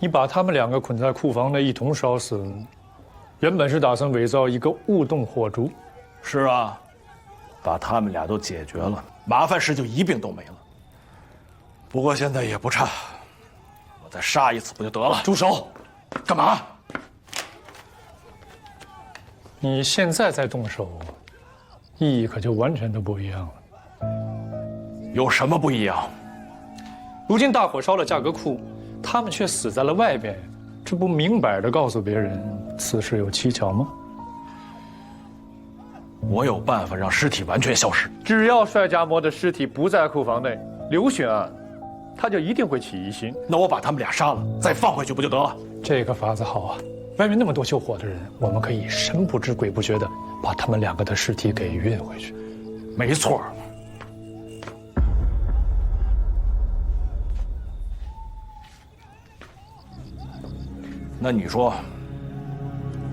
你把他们两个捆在库房内一同烧死，原本是打算伪造一个误动火烛。是啊，把他们俩都解决了，麻烦事就一并都没了。不过现在也不差，我再杀一次不就得了？住手！干嘛？你现在再动手，意义可就完全都不一样了。有什么不一样？如今大火烧了价格库，他们却死在了外边，这不明摆着告诉别人此事有蹊跷吗？我有办法让尸体完全消失。只要帅家模的尸体不在库房内，刘巡案他就一定会起疑心。那我把他们俩杀了，再放回去不就得了？这个法子好啊！外面那么多救火的人，我们可以神不知鬼不觉的把他们两个的尸体给运回去。没错。那你说，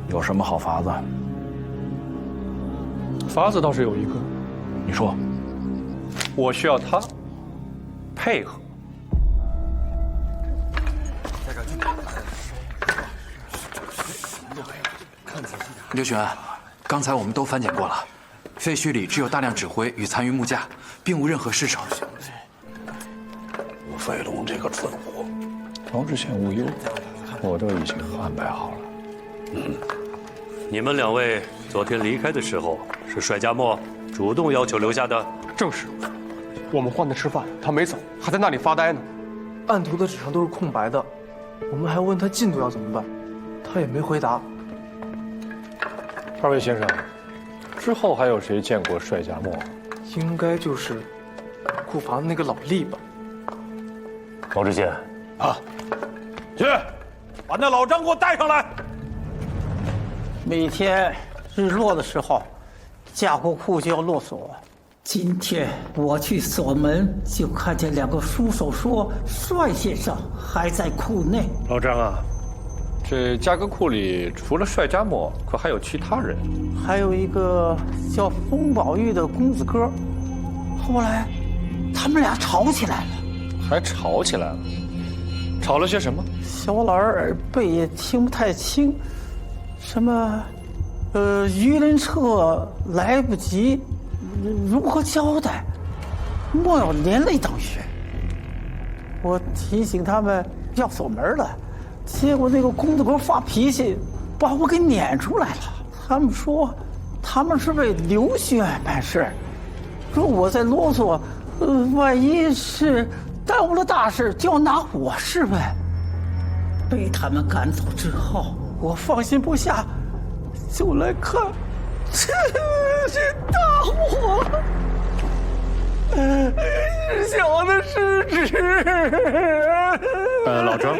有什么好法子？法子倒是有一个，你说。我需要他配合。刘巡案，刚才我们都翻检过了，废墟里只有大量纸灰与残余木架，并无任何尸首。吴飞龙这个蠢货，王知县无忧，我都已经安排好了。你们两位昨天离开的时候，是帅家墨主动要求留下的？正是，我们换他吃饭，他没走，还在那里发呆呢。案图的纸上都是空白的，我们还问他进度要怎么办，他也没回答。二位先生，之后还有谁见过帅家墨？应该就是库房那个老厉吧。王知县，啊，去，把那老张给我带上来。每天日落的时候，架锅库就要落锁。今天我去锁门，就看见两个书手说帅先生还在库内。老张啊，这价格库里除了帅家墨，可还有其他人？还有一个叫风宝玉的公子哥。后来，他们俩吵起来了。还吵起来了？吵了些什么？小老儿耳背也听不太清，什么，舆论册来不及，如何交代？莫要连累当学。我提醒他们要锁门了，结果那个公子哥发脾气，把我给撵出来了。他们说，他们是为刘巡案办事，如果我再啰嗦，万一是耽误了大事，就要拿我试问。被他们赶走之后，我放心不下，就来看这大火。小的失职。老张，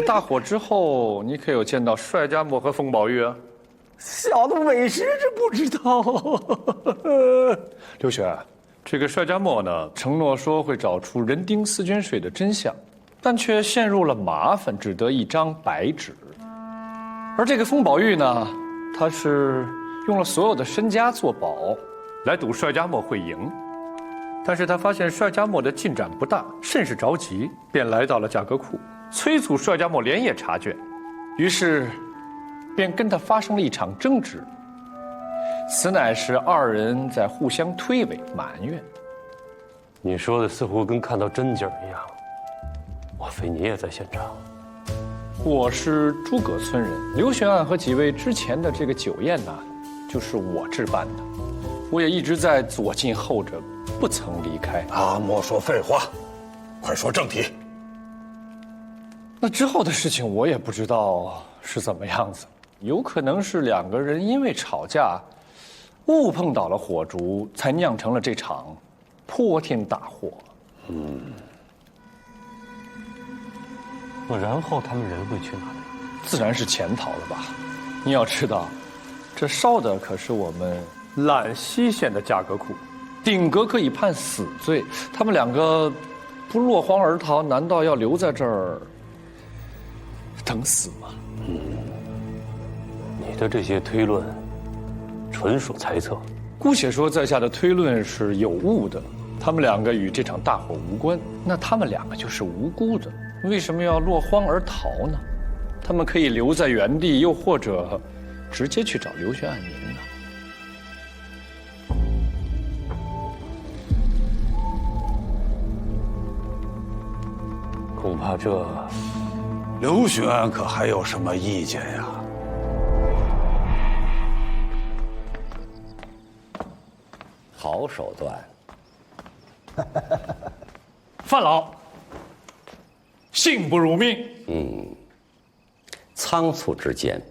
大火之后，你可有见到帅家墨和风宝玉啊？小的委实是不知道。刘雪，这个帅家墨呢，承诺说会找出人丁四捐水的真相，但却陷入了麻烦，只得一张白纸。而这个风宝玉呢，他是用了所有的身家做保，来赌帅家墨会赢。但是他发现帅家墨的进展不大，甚是着急，便来到了价格库，催促帅家墨连夜查卷。于是，便跟他发生了一场争执。此乃是二人在互相推诿埋怨。你说的似乎跟看到真景一样，莫非你也在现场？我是诸葛村人，刘巡案和几位之前的这个酒宴呢，就是我置办的。我也一直在左近后着，不曾离开。啊，莫说废话，快说正题。那之后的事情我也不知道是怎么样子，有可能是两个人因为吵架，误碰到了火烛，才酿成了这场泼天大祸。那然后他们人会去哪里？自然是潜逃了吧？你要知道，这烧的可是我们揽西县的价格库，顶格可以判死罪。他们两个不落荒而逃，难道要留在这儿等死吗？你的这些推论纯属猜测。姑且说在下的推论是有误的，他们两个与这场大火无关，那他们两个就是无辜的。为什么要落荒而逃呢？他们可以留在原地，又或者直接去找刘玄爱民呢？恐怕这刘玄可还有什么意见呀？好手段。范老，信不如命。仓促之间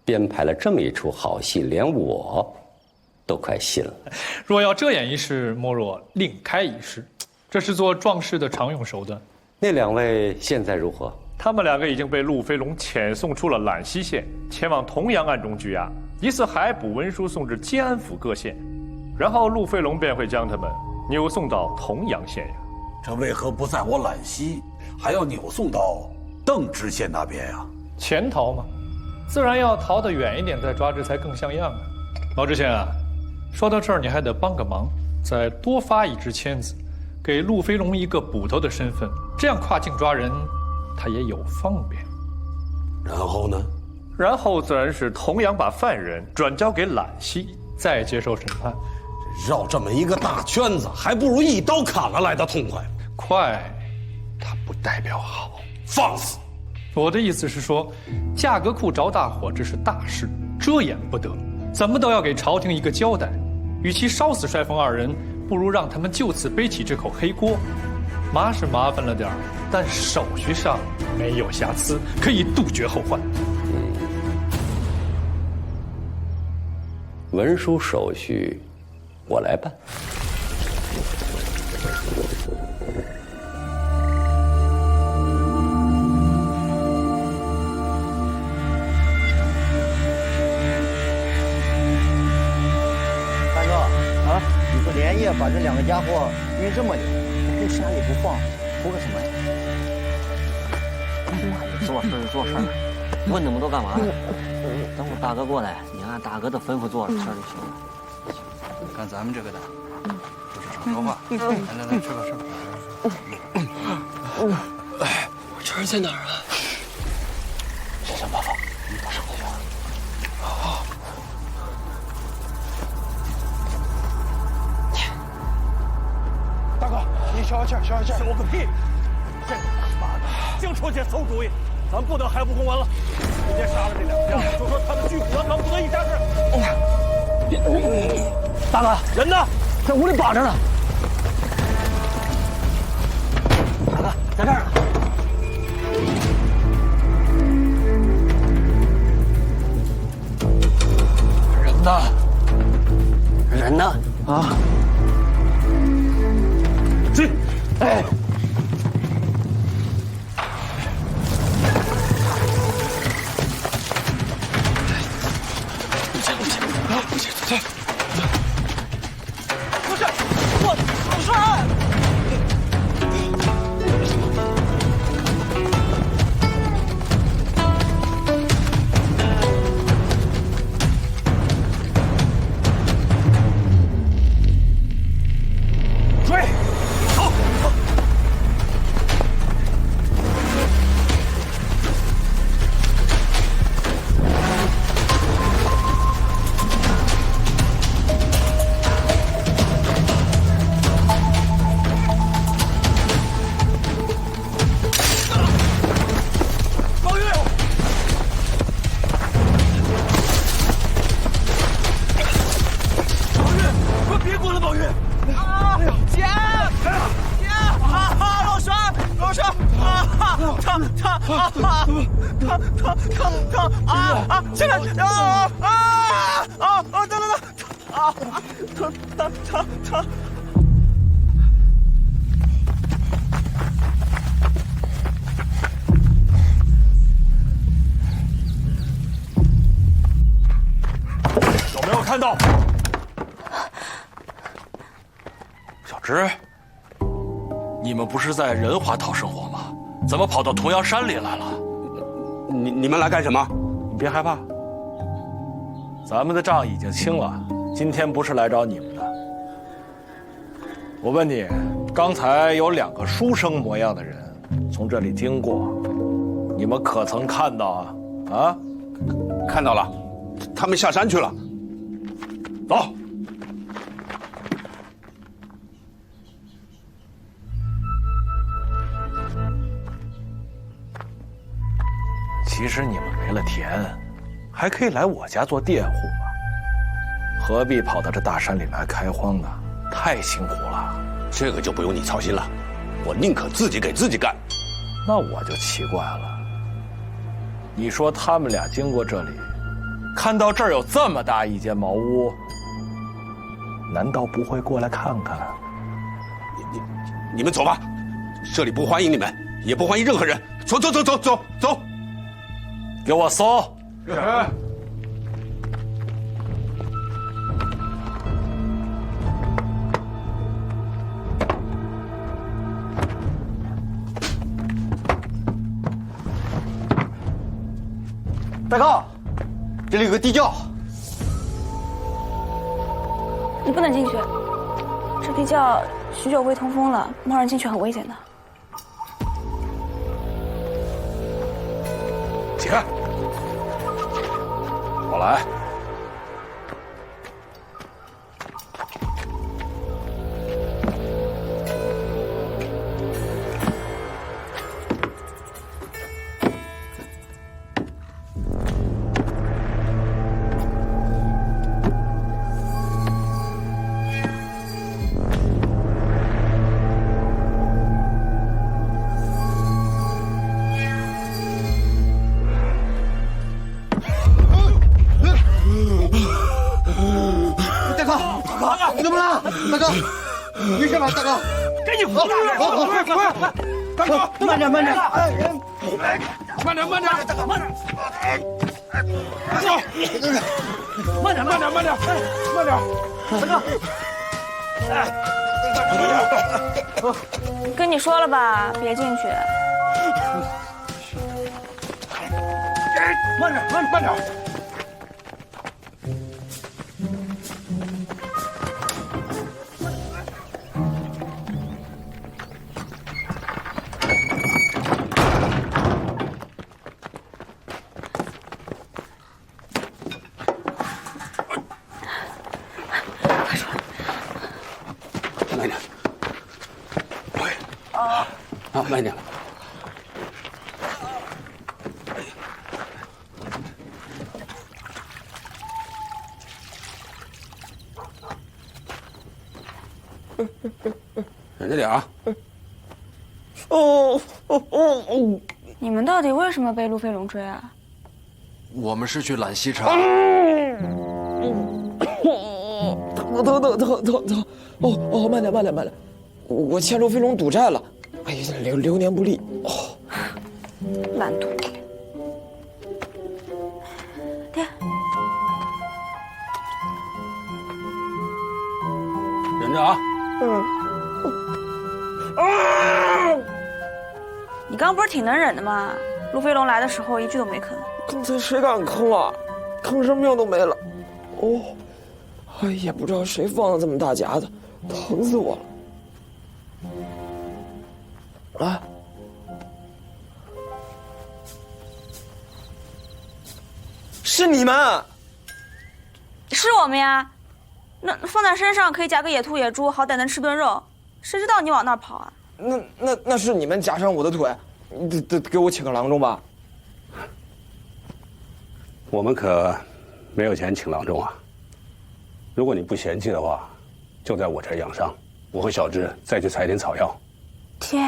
编排了这么一出好戏，连我都快信了。若要遮掩一事，莫若另开一事，这是做壮士的常用手段。那两位现在如何？他们两个已经被陆飞龙遣送出了兰溪县，前往同阳暗中拘押，疑似还捕文书送至金安府各县，然后陆飞龙便会将他们扭送到同阳县呀。这为何不在我兰溪，还要扭送到邓知县那边呀？潜逃嘛，自然要逃得远一点再抓，这才更像样啊。毛知县啊，说到这儿你还得帮个忙，再多发一支签子，给陆飞龙一个捕头的身份，这样跨境抓人，他也有方便。然后呢？然后自然是同样把犯人转交给兰溪，再接受审判。绕这么一个大圈子，还不如一刀砍了来的痛快。快，它不代表好。放肆！我的意思是说，价格库着大火，这是大事，遮掩不得，怎么都要给朝廷一个交代。与其烧死帅凤二人，不如让他们就此背起这口黑锅。麻是麻烦了点儿，但手续上没有瑕疵，可以杜绝后患。文书手续我来办。大哥啊，你不连夜把这两个家伙运这么久，还啥也不放，图个什么呀？做事就做事，问那么多干嘛呀？等我大哥过来，你按大哥的吩咐做事就行了。看咱们这个的，就是少说话。来，吃吧吃吧。我这是在哪儿啊？想想办法，马上回去。大哥，你消消气，消消气。消个屁！这他妈的净出些馊主意，咱不能还不公完了。直接杀了这两家，就说他们拒捕了，咱不得一家事。大哥，人呢？在屋里绑着呢。大哥，在这儿呢。人呢？人呢？啊！进！哎！有没有看到？小芝，你们不是在仁华讨生活吗？怎么跑到同阳山里来了？你们来干什么？你别害怕，咱们的账已经清了，今天不是来找你们的。我问你，刚才有两个书生模样的人从这里经过，你们可曾看到啊？啊？看到了，他们下山去了。走。其实你们没了田，还可以来我家做佃户嘛，何必跑到这大山里来开荒呢？太辛苦了。这个就不用你操心了，我宁可自己给自己干。那我就奇怪了，你说他们俩经过这里，看到这儿有这么大一间茅屋，难道不会过来看看？你们走吧，这里不欢迎你们，也不欢迎任何人。走走走走走走，给我搜！是。大哥，这里有个地窖。你不能进去，这地窖许久未通风了，贸然进去很危险的。起开！我来。怎么了，大哥？没事吧，大哥？赶紧扶他！快！大哥，慢点，慢点！慢点，大哥，慢点！走！慢点！大哥！跟你说了吧，别进去。慢点！慢点，好，慢点。忍着点啊！你们到底为什么被路飞龙追啊？我们是去揽溪茶。疼！哦，慢点！我欠路飞龙赌债了，哎呀，流年不利。哦，懒惰。爹，忍着啊！你刚不是挺能忍的吗？路飞龙来的时候一句都没吭。刚才谁敢吭啊？吭声命都没了。哦，哎，也不知道谁放了这么大夹子，疼死我了。啊！是你们？是我们呀。那放在身上可以夹个野兔、野猪，好歹能吃顿肉。谁知道你往那儿跑啊？那是你们夹上我的腿，得给我请个郎中吧。我们可没有钱请郎中啊。如果你不嫌弃的话，就在我这儿养伤，我和小智再去采点草药。爹，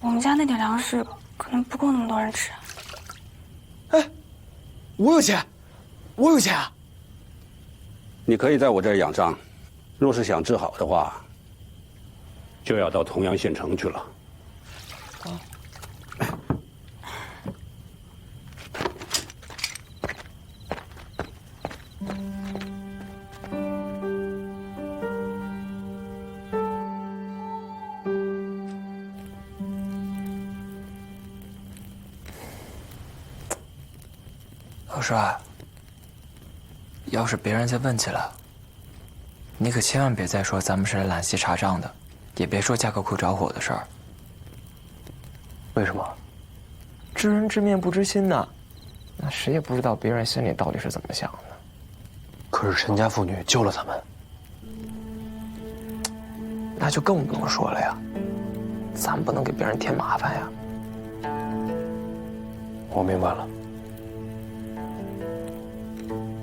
我们家那点粮食可能不够那么多人吃。哎，我有钱啊！你可以在我这儿养伤，若是想治好的话，就要到同阳县城去了。老帅，要是别人再问起来，你可千万别再说咱们是来揽溪查账的，也别说架个库着火的事儿。为什么？知人知面不知心呐，那谁也不知道别人心里到底是怎么想的。可是陈家妇女救了他们，那就更不用说了呀，咱不能给别人添麻烦呀。我明白了。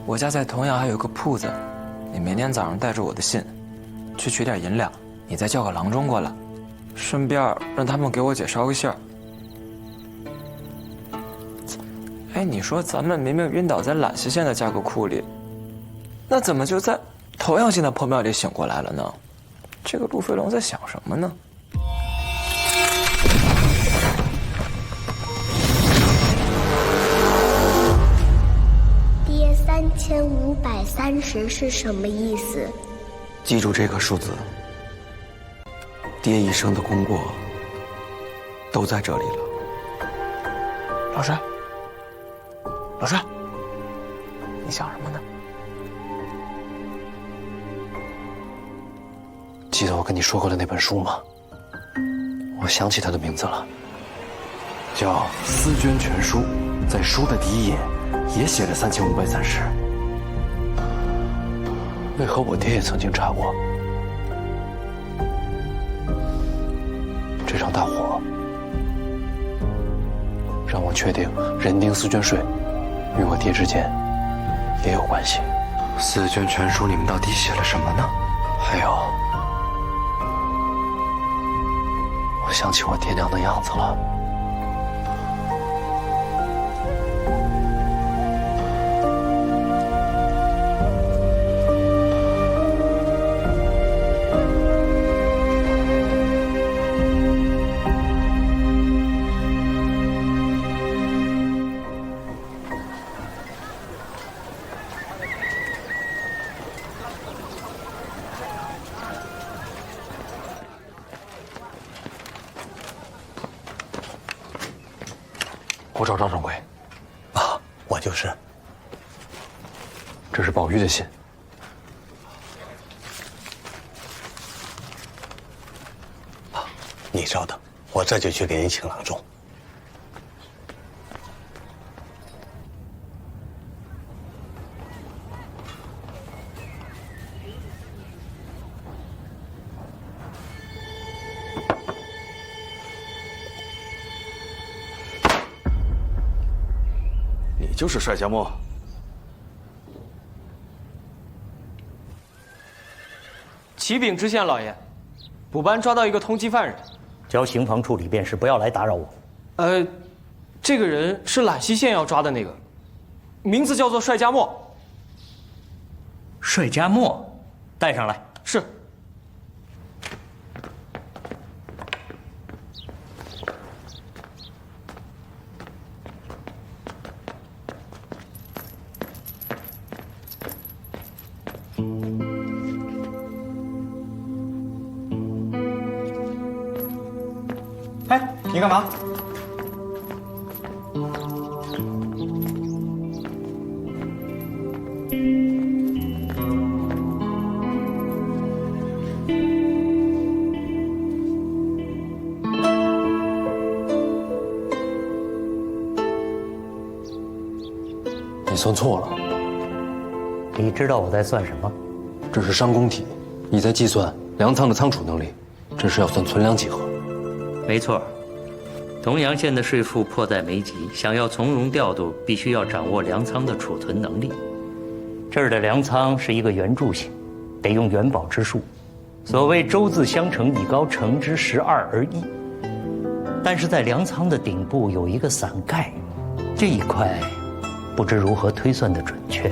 我家在同阳还有个铺子，你明天早上带着我的信，去取点银两，你再叫个郎中过来，顺便让他们给我姐捎个信儿。哎，你说咱们明明晕倒在揽溪县的架构库里，那怎么就在同阳县的破庙里醒过来了呢？这个陆飞龙在想什么呢？爹，3530是什么意思？记住这个数字，爹一生的功过都在这里了。老师，老师，你想什么呢？记得我跟你说过的那本书吗？我想起它的名字了，叫《思捐全书》。在书的第一页也写着3530。为何我爹也曾经查过？这场大火让我确定人丁思捐税与我爹之间也有关系。《思捐全书》里面到底写了什么呢？还有，我想起我爹娘的样子了。我找赵掌柜。啊，我就是。这是宝玉的信。啊，你稍等，我这就去给你请郎中。你就是帅家墨。启禀知县老爷，补班抓到一个通缉犯人，交刑房处理便是，不要来打扰我。这个人是揽溪县要抓的那个，名字叫做帅家墨。帅家墨，带上来。是。哎，你干嘛？你算错了。你知道我在算什么？这是商工体，你在计算粮仓的仓储能力，这是要算存粮几何。没错，同阳县的税赋迫在眉睫，想要从容调度，必须要掌握粮仓的储存能力。这儿的粮仓是一个圆柱形，得用元宝之数。所谓舟字相乘，以高乘之12而已。但是在粮仓的顶部有一个伞盖，这一块不知如何推算的准确。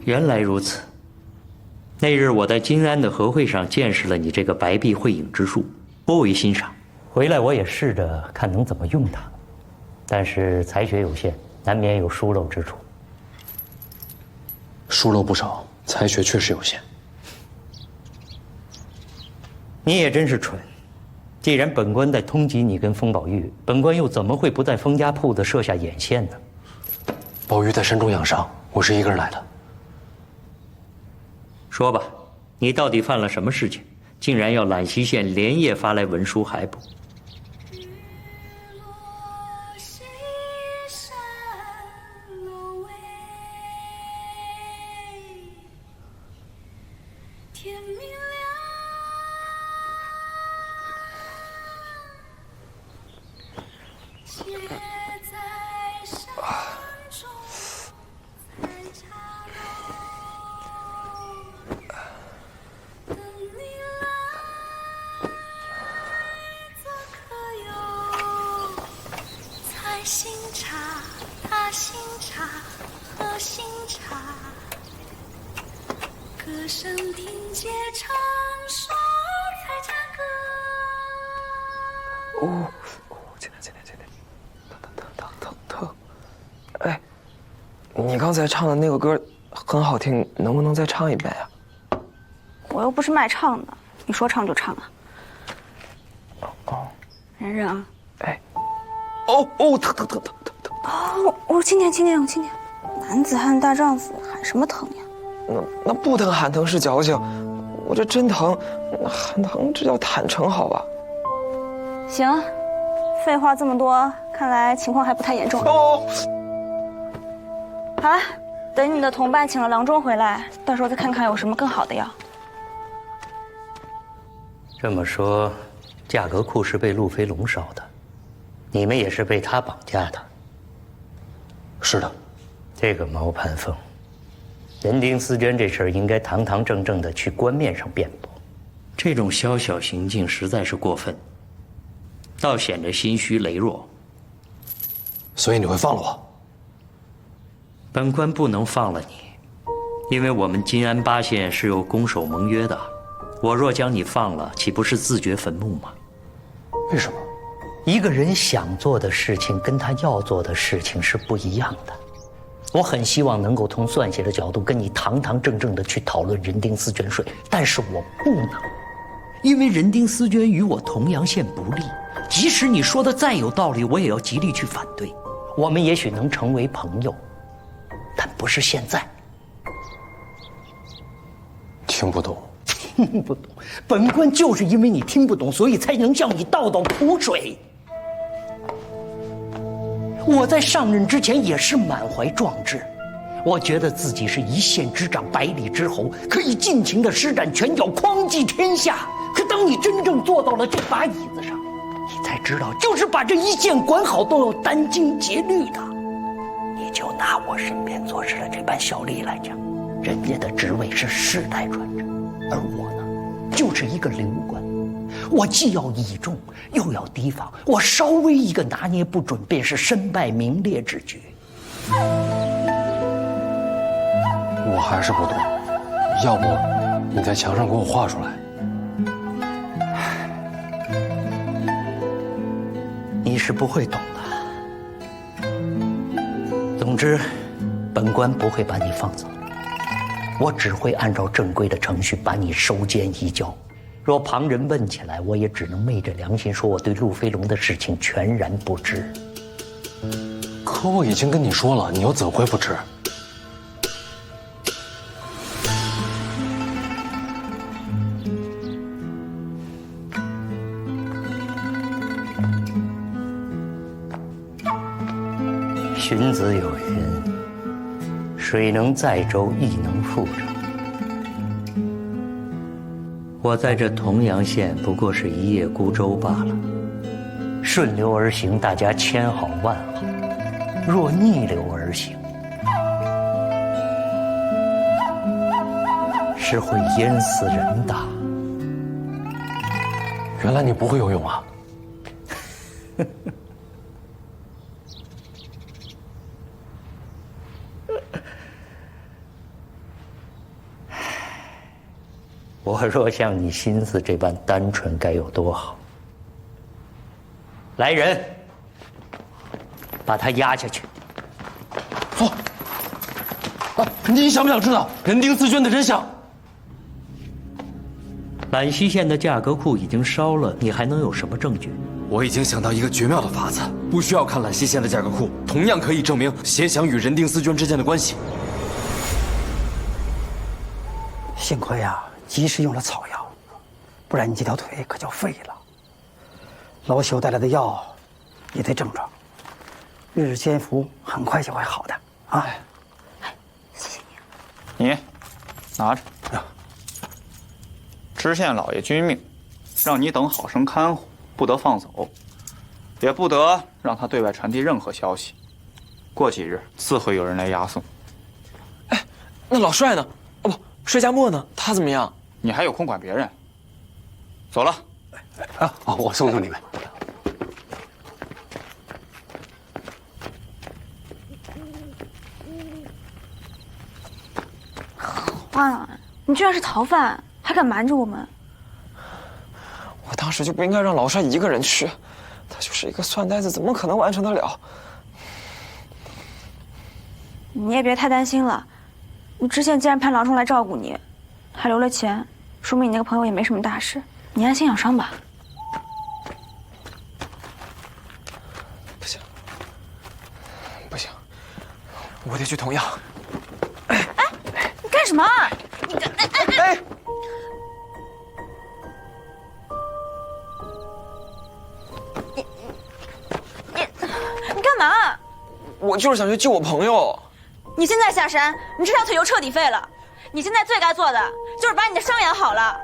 原来如此。那日我在金安的和会上见识了你这个白璧绘影之术，颇为欣赏。回来我也试着看能怎么用它，但是才学有限，难免有疏漏之处。疏漏不少，才学确实有限。你也真是蠢！既然本官在通缉你跟风宝玉，本官又怎么会不在封家铺子设下眼线呢？宝玉在山中养伤，我是一个人来的。说吧，你到底犯了什么事情，竟然要揽西县连夜发来文书海捕？新茶、大新茶和新茶，歌声听街唱说才价格。今天，疼！哎，你刚才唱的那个歌很好听，能不能再唱一遍呀？我又不是卖唱的，你说唱就唱啊。忍忍啊。哎。疼！我轻点。男子汉大丈夫，喊什么疼呀？那不疼喊疼是矫情，我这真疼，喊疼这叫坦诚，好吧？行，废话这么多，看来情况还不太严重。好了，等你的同伴请了郎中回来，到时候再看看有什么更好的药。这么说，价格库是被陆飞龙烧的。你们也是被他绑架的。是的，这个毛盘凤，人丁私捐这事儿应该堂堂正正的去官面上辩驳，这种宵小行径实在是过分，倒显得心虚羸弱。所以你会放了我？本官不能放了你，因为我们金安八县是有攻守盟约的，我若将你放了，岂不是自掘坟墓吗？为什么？一个人想做的事情跟他要做的事情是不一样的。我很希望能够从算学的角度跟你堂堂正正的去讨论人丁私捐税，但是我不能，因为人丁私捐与我同阳县不利。即使你说的再有道理，我也要极力去反对。我们也许能成为朋友，但不是现在。听不懂。听不懂，本官就是因为你听不懂，所以才能向你倒苦水。我在上任之前也是满怀壮志，我觉得自己是一县之长，百里之侯，可以尽情的施展拳脚，匡济天下。可当你真正坐到了这把椅子上，你才知道，就是把这一县管好都要殚精竭虑的。你就拿我身边做事的这班小吏来讲，人家的职位是世代传承，而我呢，就是一个流官。我既要倚重，又要提防，我稍微一个拿捏不准，便是身败名裂之局。我还是不懂，要不你在墙上给我画出来。你是不会懂的。总之，本官不会把你放走，我只会按照正规的程序把你收监移交。若旁人问起来，我也只能昧着良心说我对陆飞龙的事情全然不知。可我已经跟你说了，你又怎会不知？荀子有云：“水能载舟，亦能覆舟。”我在这同阳县不过是一叶孤舟罢了。顺流而行，大家千好万好；若逆流而行，是会淹死人的。原来你不会游泳啊！我若像你心思这般单纯，该有多好！来人，把他押下去。走。你想不想知道人丁丝绢的真相？兰溪县的价格库已经烧了，你还能有什么证据？我已经想到一个绝妙的法子，不需要看兰溪县的价格库，同样可以证明贤祥与人丁丝绢之间的关系。幸亏啊，及时用了草药，不然你这条腿可就废了。老朽带来的药也得正着，日间服，很快就会好的啊。谢谢你。你拿着。知县老爷君命，让你等好生看护，不得放走，也不得让他对外传递任何消息。过几日自会有人来押送。哎，那老帅呢？哦不，帅家墨呢？他怎么样？你还有空管别人？走了。啊，我送送你们。完了，你居然是逃犯，还敢瞒着我们！我当时就不应该让老帅一个人去，他就是一个算呆子，怎么可能完成得了？你也别太担心了，你知县既然派郎中来照顾你，还留了钱，说明你那个朋友也没什么大事，你安心养伤吧。不行，我得去同样。你干什么？你干哎！你干嘛？我就是想去救我朋友。你现在下山，你这条腿就彻底废了。你现在最该做的就是把你的伤养好了。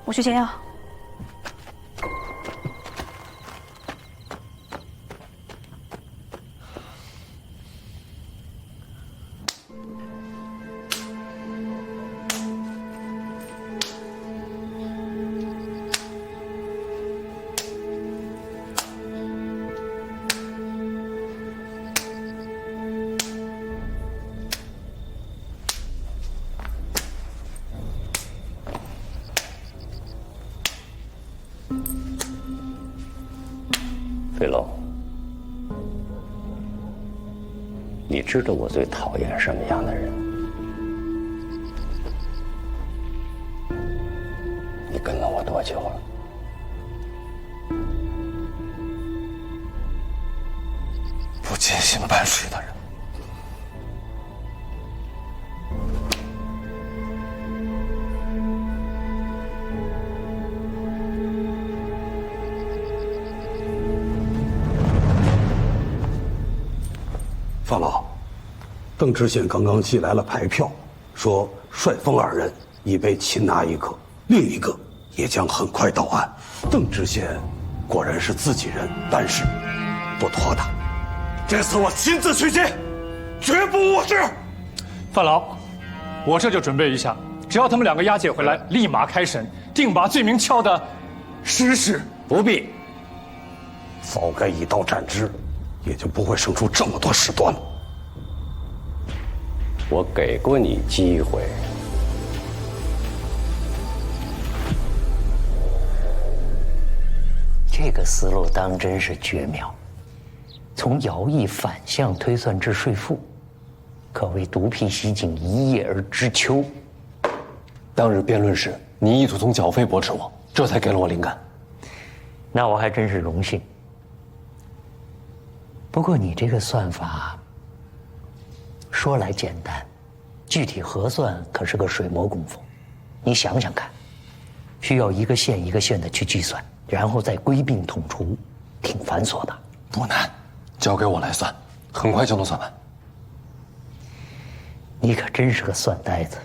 我去煎药。飞龙，你知道我最讨厌什么样的人？你跟了我多久了？不坚信半水的人。范老，邓知县刚刚寄来了牌票，说帅风二人已被擒拿一个，另一个也将很快到案。邓知县果然是自己人，但是不妥当。这次我亲自去接，绝不误事。范老，我这就准备一下，只要他们两个押解回来，立马开审，定把罪名敲得实实。不必，早该一刀斩之。也就不会生出这么多事端了。我给过你机会，这个思路当真是绝妙。从徭役反向推算至税赋，可谓独辟蹊径，一叶而知秋。当日辩论时，你意图从缴费驳斥我，这才给了我灵感。那我还真是荣幸。不过你这个算法，说来简单，具体核算可是个水磨功夫。你想想看，需要一个县一个县的去计算，然后再归并统除，挺繁琐的。不难，交给我来算，很快就能算完。你可真是个算呆子，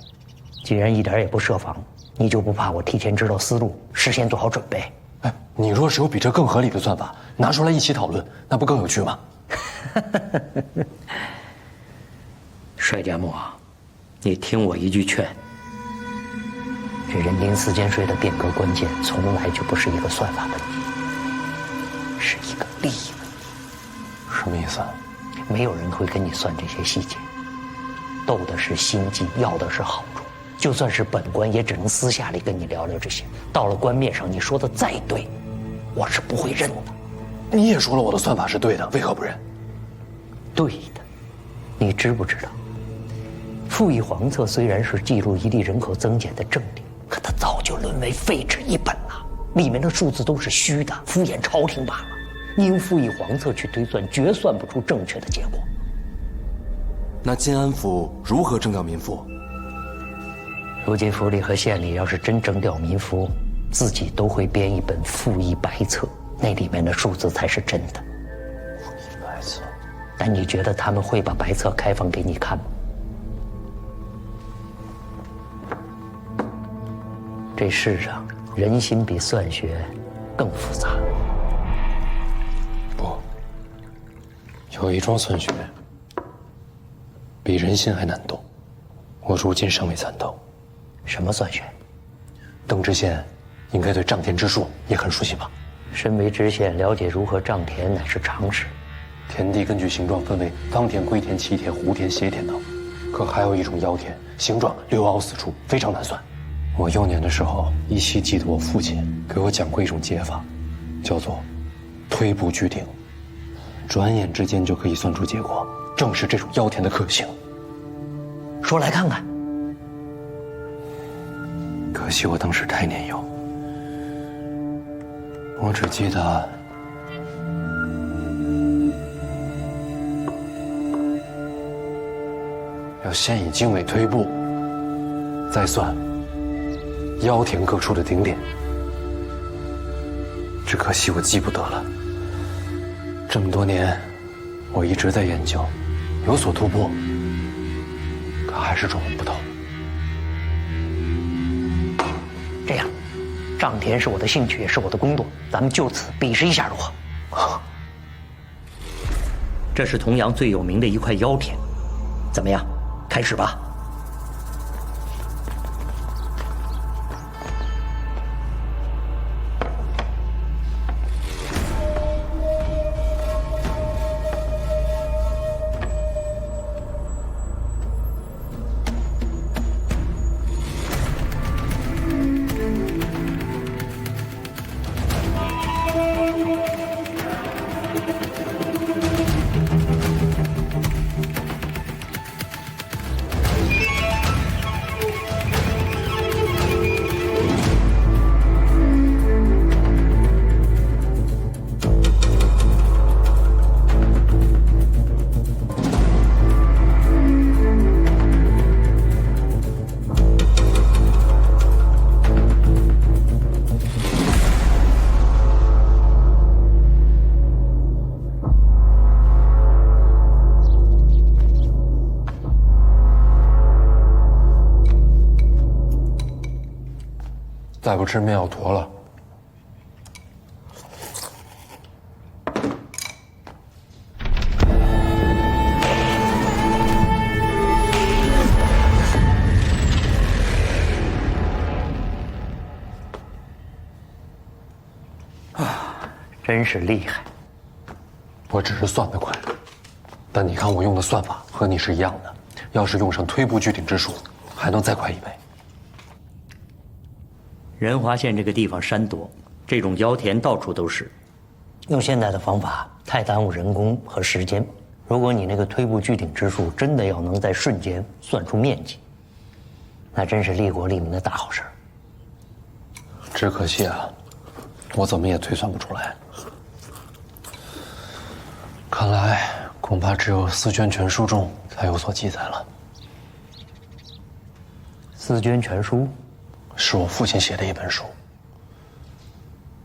既然一点也不设防，你就不怕我提前知道思路，事先做好准备？哎，你若是有比这更合理的算法，拿出来一起讨论，那不更有趣吗？帅家墨，你听我一句劝，这人丁丝绢税的变革关键，从来就不是一个算法问题，是一个利益问题。什么意思？没有人会跟你算这些细节，斗的是心计，要的是好处。就算是本官，也只能私下里跟你聊聊这些。到了官面上，你说的再对，我是不会认的。你也说了我的算法是对的，为何不认？对的，你知不知道？赋役黄册虽然是记录一地人口增减的正典，可它早就沦为废纸一本了，里面的数字都是虚的，敷衍朝廷罢了。你用赋役黄册去推算，绝算不出正确的结果。那晋安府如何征调民夫？如今府里和县里要是真征调民夫，自己都会编一本赋役白册，那里面的数字才是真的。赋役白册？但你觉得他们会把白册开放给你看吗？这世上人心比算学更复杂。不，有一桩算学比人心还难懂，我如今尚未参透。什么算学？邓知县应该对丈田之术也很熟悉吧？身为知县，了解如何丈田乃是常识。田地根据形状分为方田、龟田、奇田、弧田、斜田等，可还有一种腰田，形状溜凹四处，非常难算。我幼年的时候，依稀记得我父亲给我讲过一种解法，叫做推步锯顶，转眼之间就可以算出结果，正是这种腰田的克星。说来看看。可惜我当时太年幼，我只记得要先以经纬推步，再算腰田各处的顶点。只可惜我记不得了。这么多年，我一直在研究，有所突破，可还是琢磨不透。这样，丈田是我的兴趣，也是我的工作，咱们就此比试一下如何？这是同阳最有名的一块腰田，怎么样？开始吧。再不吃面要坨了。真是厉害。我只是算得快，但你看我用的算法和你是一样的，要是用上推步锯顶之术，还能再快1倍。仁华县这个地方山多，这种腰田到处都是，用现在的方法太耽误人工和时间。如果你那个推步锯顶之术真的要能在瞬间算出面积，那真是利国利民的大好事。只可惜啊，我怎么也推算不出来。看来恐怕只有《四捐全书》中才有所记载了。《四捐全书》是我父亲写的一本书，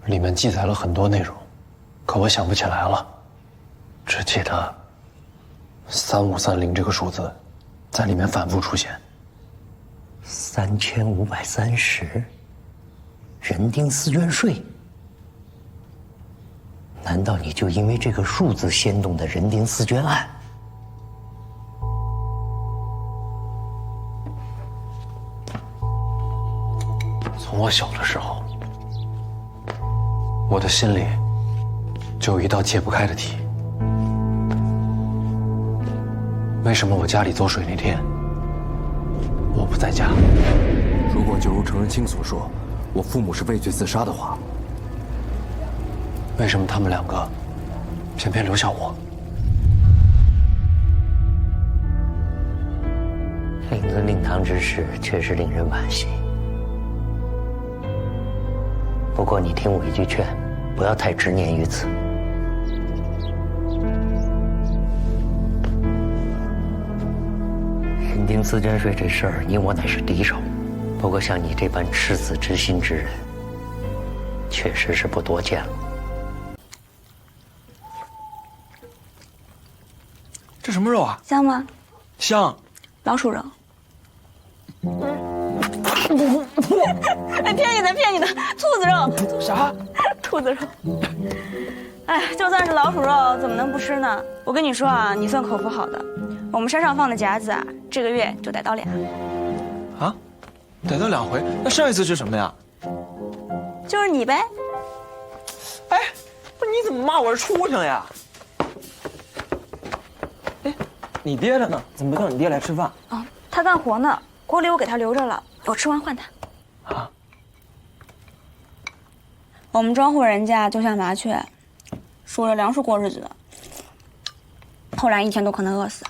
里面记载了很多内容，可我想不起来了，只记得3530这个数字在里面反复出现。3530，人丁四捐税。难道你就因为这个数字掀动的人丁四捐案？从我小的时候，我的心里就有一道解不开的题：为什么我家里走水那天我不在家？如果就如程仁清所说，我父母是畏罪自杀的话，为什么他们两个先别留下我。令尊令堂之事确实令人惋惜。不过你听我一句劝，不要太执念于此。人丁私捐税这事儿，你我乃是敌手。不过像你这般赤子之心之人，确实是不多见了。这什么肉啊？香吗？香。老鼠肉。哎，骗你的，骗你的，兔子肉。啥？兔子肉。哎，就算是老鼠肉，怎么能不吃呢？我跟你说啊，你算口福好的，我们山上放的夹子啊，这个月就逮到俩。啊？逮到2回？那上一次是什么呀？就是你呗。哎，不是你怎么骂我是畜生呀？哎，你爹着呢？怎么不叫你爹来吃饭？啊，他干活呢，锅里我给他留着了，我吃完换他。啊？我们庄户人家就像麻雀，数着粮食过日子的，后来一天都可能饿死。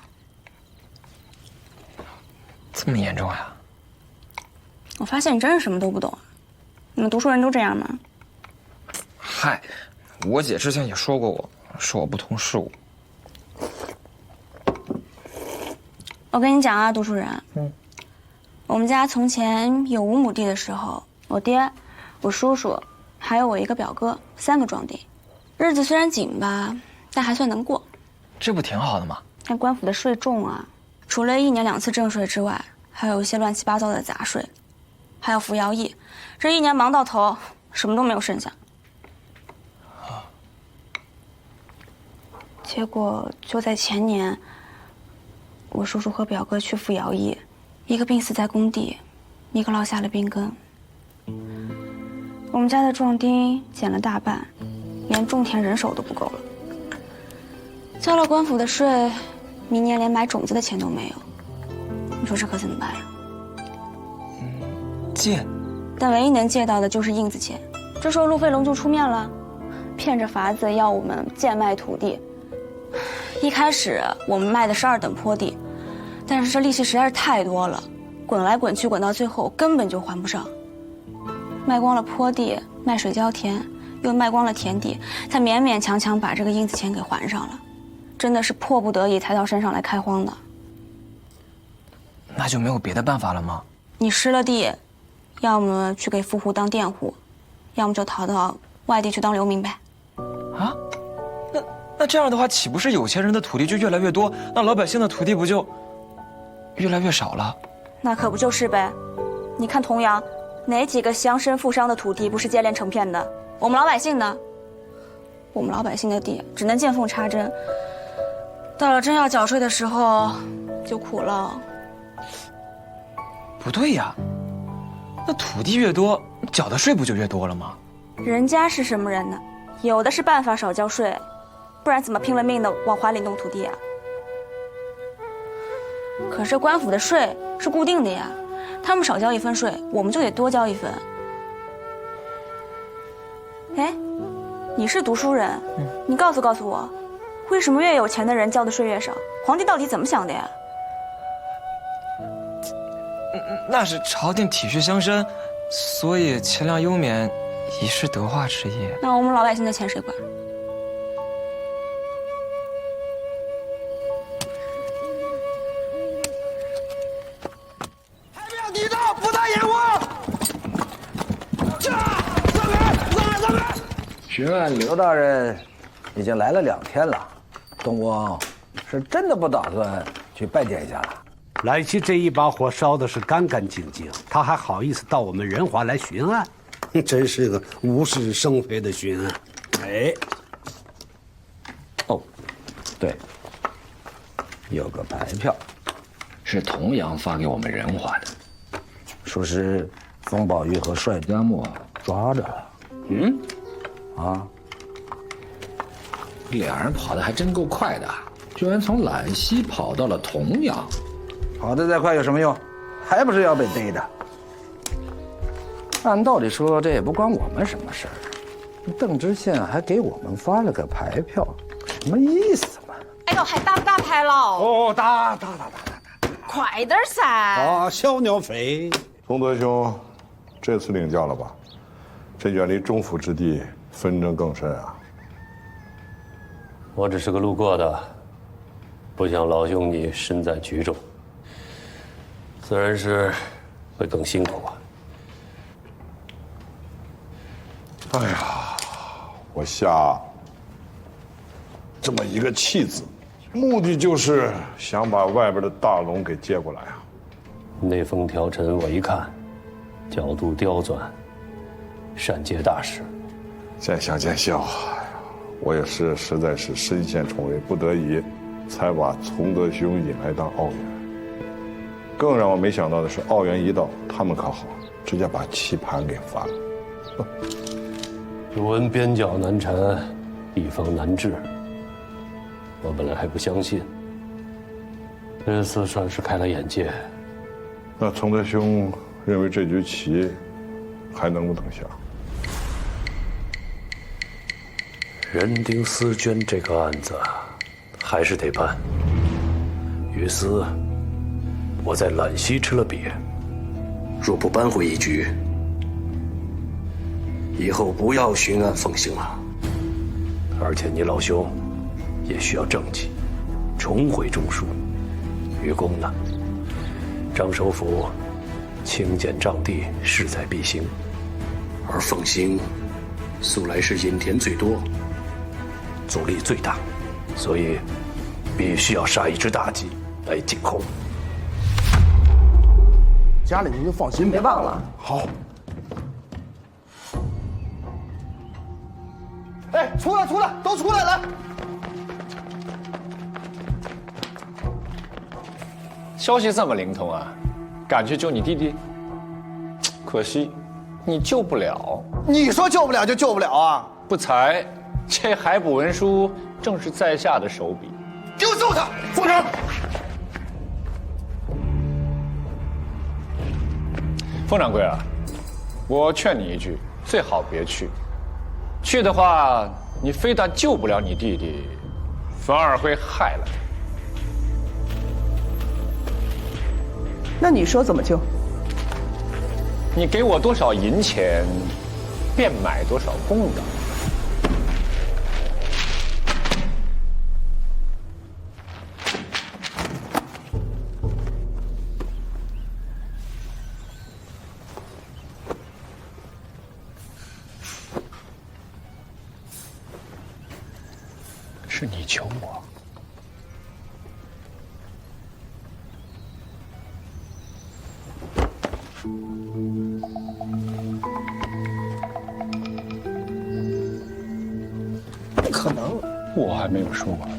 这么严重呀？我发现你真是什么都不懂。你们读书人都这样吗？嗨，我姐之前也说过我，说我不通事务。我跟你讲啊，读书人，我们家从前有5亩地的时候，我爹、我叔叔，还有我一个表哥，3个庄地，日子虽然紧吧，但还算能过。这不挺好的吗？但官府的税重啊，除了1年2次正税之外，还有一些乱七八糟的杂税，还有服徭役，这1年忙到头，什么都没有剩下。结果就在前年，我叔叔和表哥去服徭役，一个病死在工地，一个落下了病根。我们家的壮丁减了大半，连种田人手都不够了。交了官府的税，明年连买种子的钱都没有。你说这可怎么办呀？借，但唯一能借到的就是印子钱。这时候陆飞龙就出面了，骗着法子要我们贱卖土地。一开始我们卖的是2等坡地，但是这利息实在是太多了，滚来滚去，滚到最后根本就还不上。卖光了坡地，卖水浇田，又卖光了田地，才勉勉强强把这个印子钱给还上了。真的是迫不得已才到山上来开荒的。那就没有别的办法了吗？你失了地，要么去给富户当佃户，要么就逃到外地去当流民呗。啊？那这样的话，岂不是有钱人的土地就越来越多，那老百姓的土地不就越来越少了？那可不就是呗。你看同阳，哪几个乡绅富商的土地不是接连成片的？我们老百姓呢？我们老百姓的地只能见缝插针，到了真要缴税的时候，就苦了。不对呀，那土地越多，缴的税不就越多了吗？人家是什么人呢？有的是办法少交税，不然怎么拼了命的往怀里弄土地啊？可是官府的税是固定的呀，他们少交1分税，我们就得多交1分。哎，你是读书人，你告诉我，为什么越有钱的人交的税越少？皇帝到底怎么想的呀？那是朝廷体恤乡绅，所以钱粮优免，以示德化之意。那我们老百姓的钱谁管？抵到，不打掩护！巡按刘大人已经来了2天了，东翁是真的不打算去拜见一下了？来其这一把火烧的是干干净净，他还好意思到我们仁华来巡案，真是个无事生非的巡案。哎，哦，对，有个牌票，是童阳发给我们仁华的，说是冯宝玉和帅家墨抓着了。啊，俩人跑得还真够快的，居然从兰溪跑到了童阳。跑得再快有什么用？还不是要被逮的。按道理说，这也不关我们什么事儿。邓知县还给我们发了个牌票，什么意思嘛？哎呦，还打不打牌了？哦，打，快点噻！啊，小鸟飞。崇德兄，这次领教了吧？这远离中府之地，纷争更甚啊。我只是个路过的，不像老兄你身在局中，自然是会更辛苦啊。哎呀，我下这么一个弃子，目的就是想把外边的大龙给接过来啊。内风调沉，我一看，角度刁钻，善解大事。见笑见笑，哎呀，我也是实在是身陷重围，不得已才把崇德兄引来当奥援。更让我没想到的是，奥援一到，他们可好，直接把棋盘给翻了。久闻边角难缠，一方难治。我本来还不相信，这次算是开了眼界。那崇德兄认为这局棋还能不能下？人丁丝绢这个案子还是得办。于私，我在揽溪吃了瘪，若不扳回一局，以后不要巡案奉行了。而且你老兄也需要政绩，重回中书。于公呢，张首府清简仗地，势在必行，而奉行素来是引田最多，阻力最大，所以必须要杀一只大鸡来进攻。家里您就放心吧，别忘了。好。哎，出来，都出来了！消息这么灵通啊，赶去救你弟弟。可惜，你救不了。你说救不了就救不了啊？不才，这海捕文书正是在下的手笔。给我揍他！奉承。冯掌柜啊，我劝你一句，最好别去。去的话，你非但救不了你弟弟，反而会害了他。那你说怎么救？你给我多少银钱，便买多少功劳。是你求我。不可能，我还没有说完。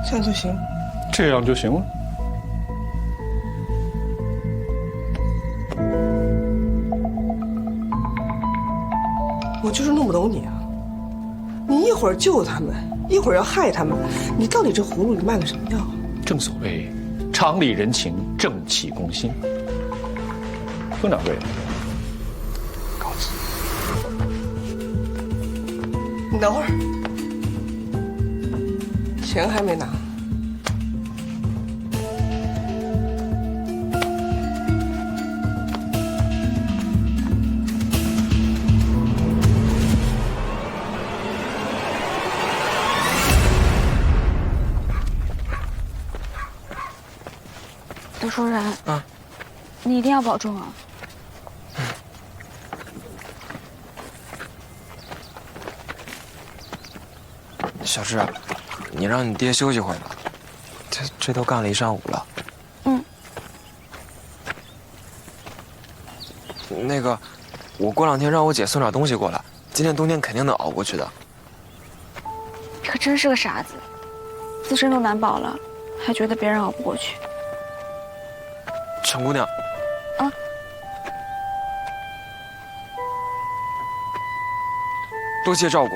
这样就行。这样就行了。我就是弄不懂你啊！你一会儿救他们，一会儿要害他们，你到底这葫芦里卖了什么药？正所谓，常理人情，正气攻心。冯掌柜，告辞。你等会儿，钱还没拿。读书人啊，你一定要保重啊！小志，你让你爹休息会吧，这都干了一上午了。嗯。那个，我过两天让我姐送点东西过来，今年冬天肯定能熬过去的。你可真是个傻子，自身都难保了，还觉得别人熬不过去。陈姑娘，啊，多谢照顾。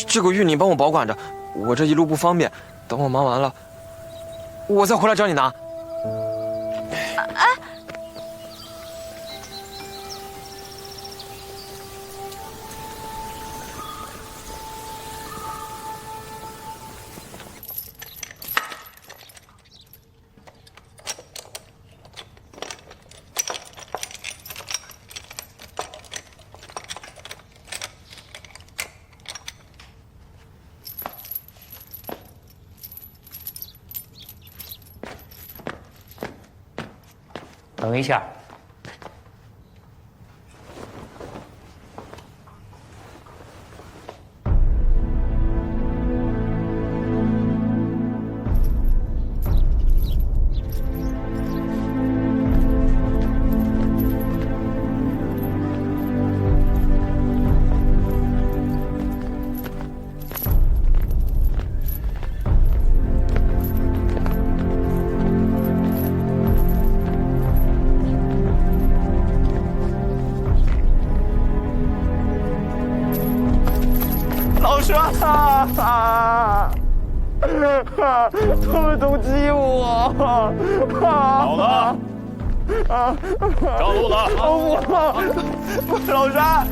这个玉你帮我保管着，我这一路不方便，等我忙完了，我再回来找你拿。哎，等一下，老师啊！他们都激我！好的，上路了！老山。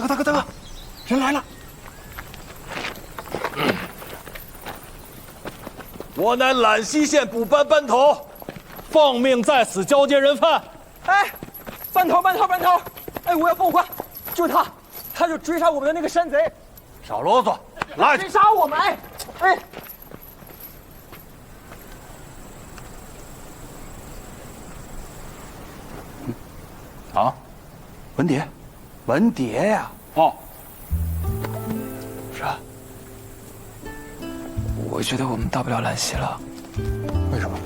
大哥，人来了！我乃兰溪县补班班头，奉命在此交接人犯。哎，班头，哎，我要报官，就他，他就追杀我们的那个山贼。少啰嗦，来！追杀我们！哎！啊，文牒，文牒呀！哦，是啊。我觉得我们到不了兰溪了。为什么？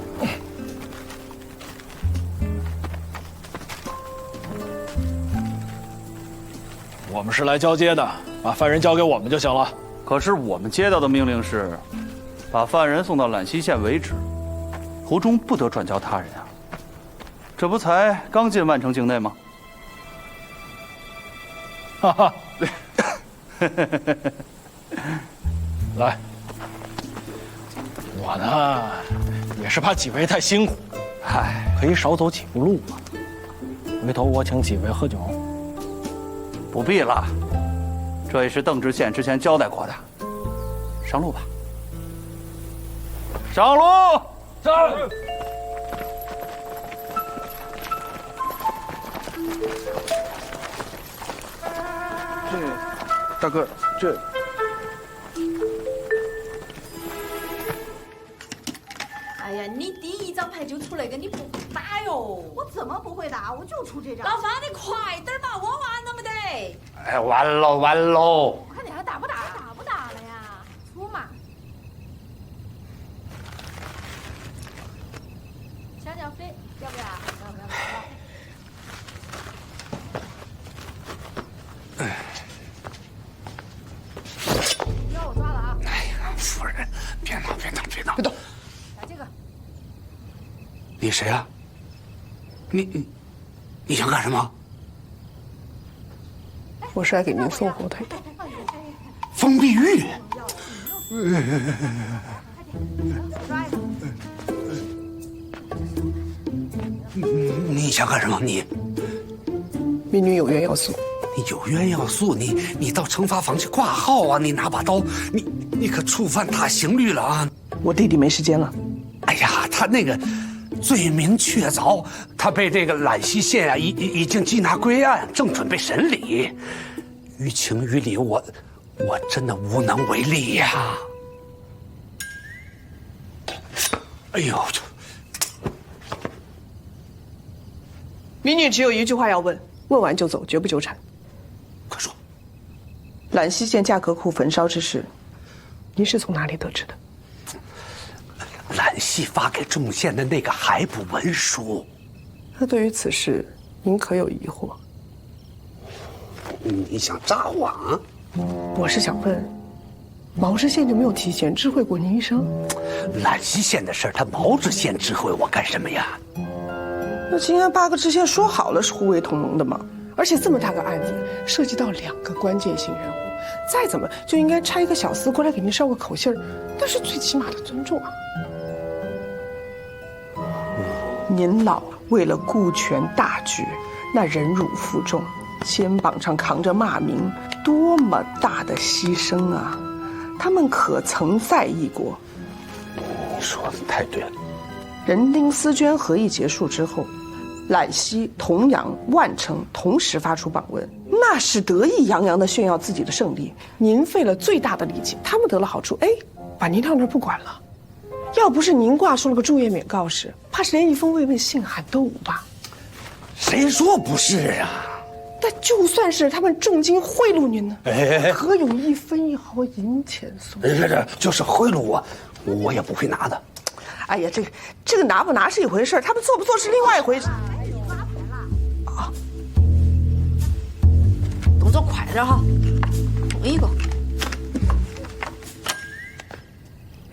我们是来交接的，把犯人交给我们就行了。可是我们接到的命令是，把犯人送到兰溪县为止，途中不得转交他人啊。这不才刚进万城境内吗？哈哈，来，我呢也是怕几位太辛苦，可以少走几步路嘛。回头我请几位喝酒。不必了，这也是邓知县之前交代过的。上路吧。上路。是。大哥，这哎呀，你第一张牌就出来个，你不会打哟？我怎么不会打？我就出这张。老范，你快点吧，我完了没得？哎，完喽！我看你还打不打？打不打了呀？出嘛！想想飞，要不要？哎。让我抓了啊！哎呀，夫人，别闹！别动！打这个。你谁啊？你想干什么？我是来给您送火腿的。风碧玉。你想干什么？民女有冤要诉。你有冤要诉，你到惩罚房去挂号啊！你拿把刀，你可触犯他刑律了啊！我弟弟没时间了。哎呀，他那个罪名确凿，他被这个兰溪县啊已经缉拿归案，正准备审理。于情于理，我真的无能为力呀！哎呦，民女只有一句话要问，问完就走，绝不纠缠。快说。兰溪县架壳库焚烧之事，您是从哪里得知的？兰溪发给众县的那个还不文书。那对于此事，您可有疑惑？你想诈谎？我是想问，毛知县就没有提前知会过您一声？兰溪县的事儿，他毛知县知会我干什么呀？那今天8个知县说好了是互为同盟的嘛，而且这么大个案子，涉及到2个关键性人物，再怎么就应该差一个小厮过来给您捎个口信儿，那是最起码的尊重啊。您老为了顾全大局，那忍辱负重，肩膀上扛着骂名，多么大的牺牲啊！他们可曾在意过？你说的太对了。人丁思捐合议结束之后，兰溪、同阳、万城同时发出榜文，那是得意洋洋地炫耀自己的胜利。您费了最大的力气，他们得了好处，哎，把您晾那儿不管了。要不是您挂出了个祝夜免告示，怕是连一封慰问信函都无吧？谁说不是啊？但就算是他们重金贿赂您呢，何有1分1毫银钱送？这就是贿赂我也不会拿的。哎呀，这个拿不拿是一回事，他们做不做是另外一回事。啊，动作快点哈，中一个。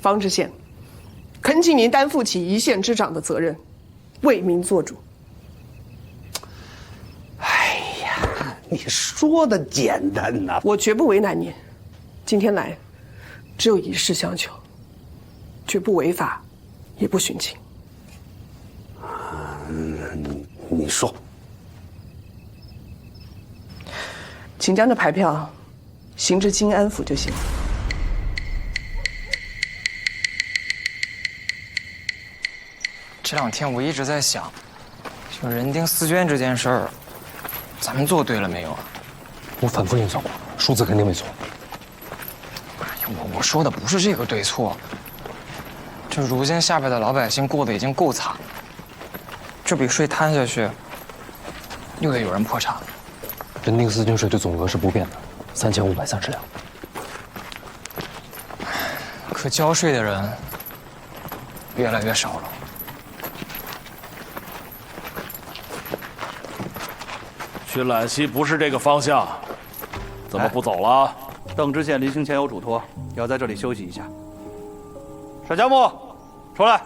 方知县，恳请您担负起一县之长的责任，为民做主。哎呀，你说的简单呐，我绝不为难您。今天来，只有一事相求，绝不违法，也不徇情。你说，请将这牌票行至金安府就行。这2天我一直在想，就人丁思捐这件事儿，咱们做对了没有啊？我反复运算过，数字肯定没错。哎呀，我说的不是这个对错，就如今下边的老百姓过得已经够惨了，这笔税摊下去，又得有人破产了。人丁思捐税对总额是不变的，3530两。可交税的人越来越少了。去兰溪不是这个方向，怎么不走了？邓知县临行前有嘱托，要在这里休息一下。单家木，出来。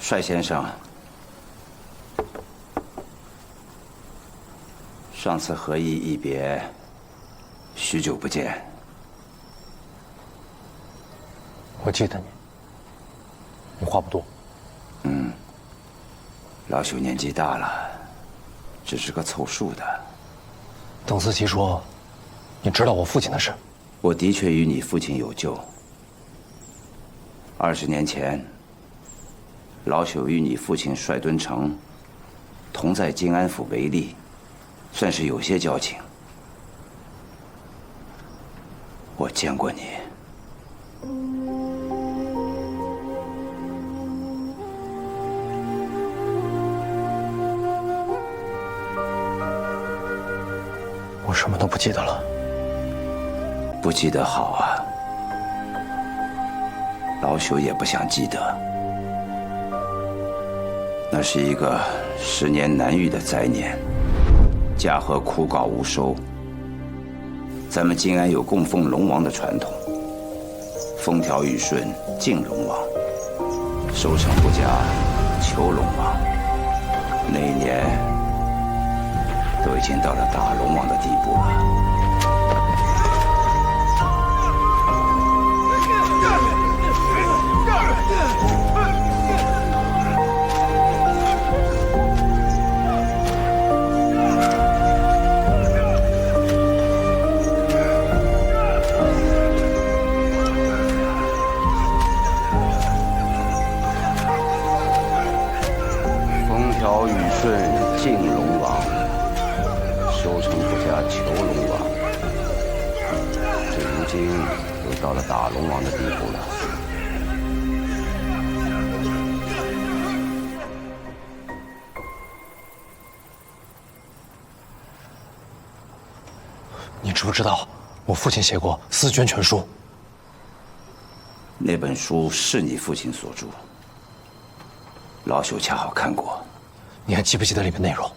帅先生，上次合议一别，许久不见。我记得你，你话不多。老朽年纪大了，只是个凑数的。邓思琪说，你知道我父亲的事。我的确与你父亲有旧。20年前，老朽与你父亲帅敦成同在金安府为吏，算是有些交情。我见过你。我什么都不记得了。不记得好啊，老朽也不想记得。那是一个10年难遇的灾年，嘉禾枯槁无收。咱们金安有供奉龙王的传统，风调雨顺敬龙王，收成不佳求龙王。那一年都已经到了打龙王的地步了。舜敬龙王，收成不佳求龙王，这如今又到了打龙王的地步了。你知不知道，我父亲写过《思捐全书》？那本书是你父亲所著，老朽恰好看过。你还记不记得里面内容？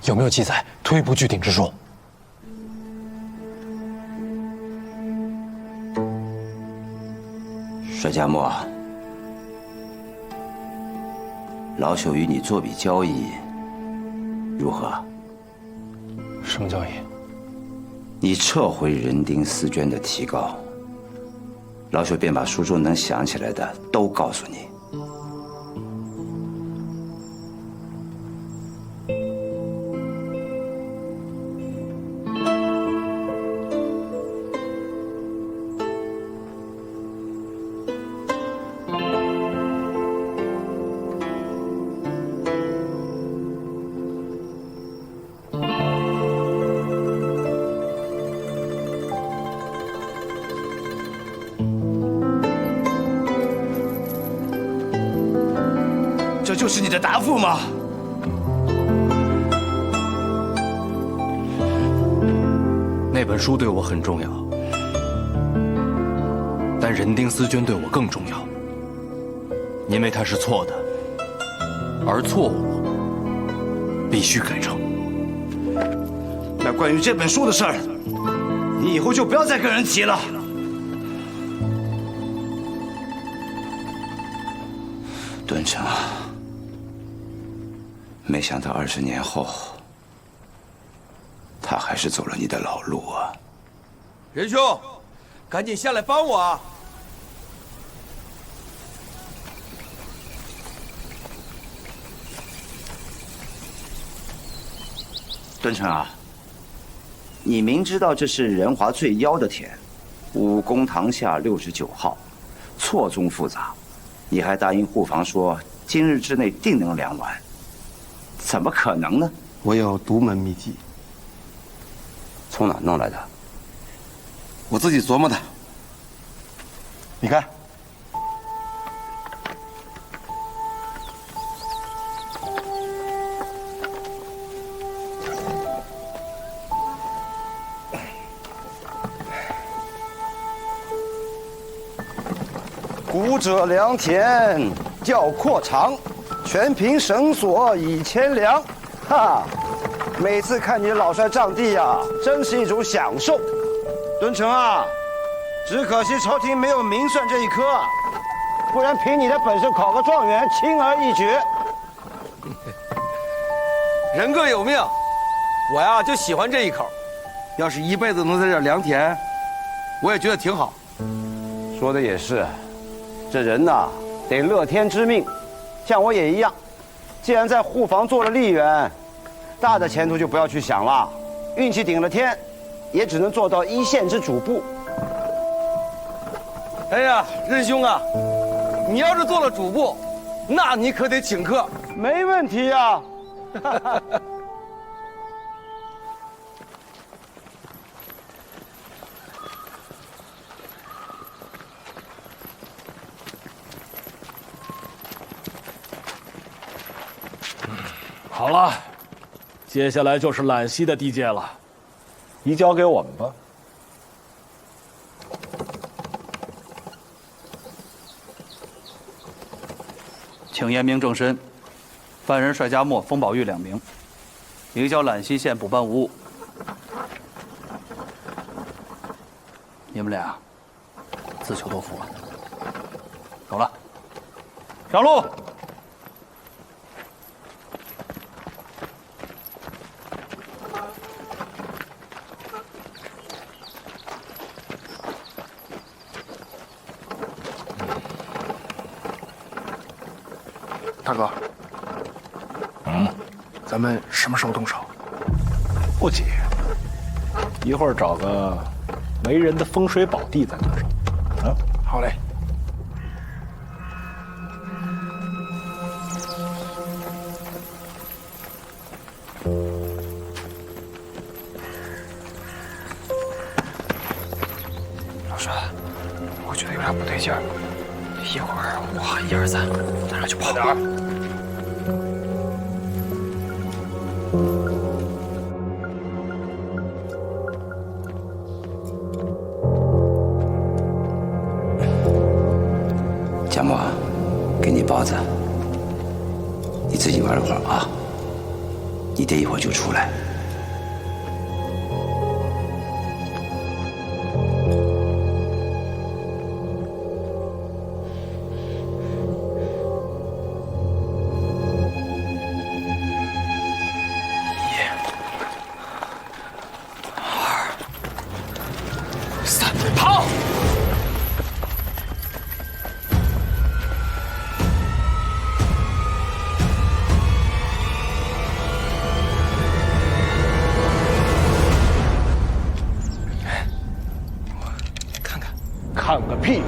有没有记载推不据顶之说？帅家墨，老朽与你做笔交易，如何？什么交易？你撤回人丁思捐的提告，老朽便把书中能想起来的都告诉你。这就是你的答复吗？那本书对我很重要，但人丁思捐对我更重要，因为它是错的，而错误必须改正。那关于这本书的事儿，你以后就不要再跟人提了。敦成，没想到20年后，他还是走了你的老路啊！仁兄，赶紧下来帮我啊！敦成啊，你明知道这是仁华最妖的田，武功堂下69号，错综复杂，你还答应护房说今日之内定能量完，怎么可能呢？我有独门秘籍。从哪弄来的？我自己琢磨的。你看，古者良田较阔长，全凭绳索以牵粮。哈，每次看你老帅仗地呀，真是一种享受。敦成啊，只可惜朝廷没有明算这一科，不然凭你的本事考个状元，轻而易举。人各有命，我呀就喜欢这一口。要是一辈子能在这良田，我也觉得挺好。说的也是，这人呐得乐天知命，像我也一样。既然在护房做了吏员，大的前途就不要去想了，运气顶了天，也只能做到一线之主簿。哎呀，仁兄啊，你要是做了主簿，那你可得请客。没问题呀。好了，接下来就是揽溪的地界了，移交给我们吧。请严明正身，犯人帅家墨、封宝玉2名，移交揽溪县补办无误。你们俩自求多福了。走了，上路。大哥，咱们什么时候动手？不急，一会儿找个没人的风水宝地再动手。啊，好嘞。对劲儿，一会儿我喊1、2、3，咱俩就跑。快点儿！贾墨，给你包子，你自己玩一会儿啊。你爹一会儿就出来。跑！看个屁！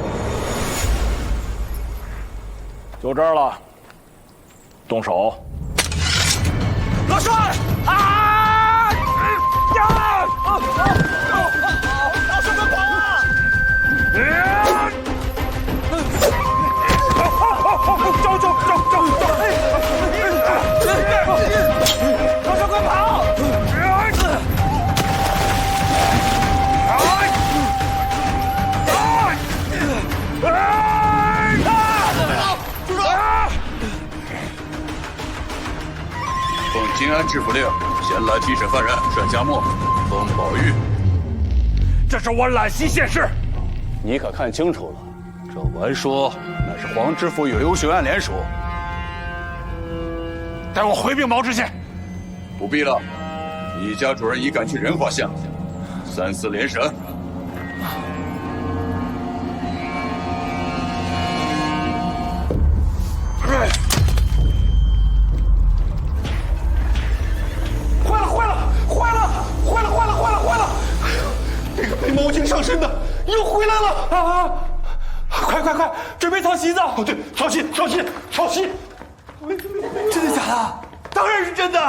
就这儿了，动手！老帅啊！呀！老帅快跑啊！走！老帅快跑！奉金安知府令，前来提审犯人单家墨、封宝玉。这是我揽溪县事，你可看清楚了，这文书乃是黄知府与刘巡案联署。带我回禀毛知县。不必了，一家主人已赶去仁华县，3、4连审。坏了！那个被毛巾上身的又回来了啊！快，准备操席子！哦，对，操席！真的假的？当然是真的。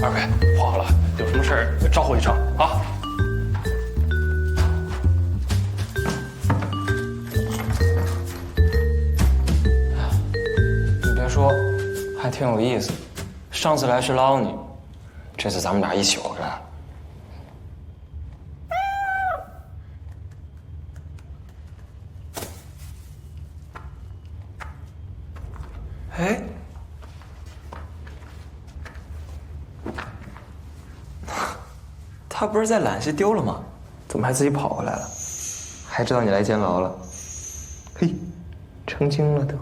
二位，不好了，有什么事儿招呼一声啊！你别说，还挺有意思。上次来是捞你，这次咱们俩一起回来。哎。他不是在揽溪丢了吗？怎么还自己跑回来了？还知道你来监牢了？嘿，成精了都。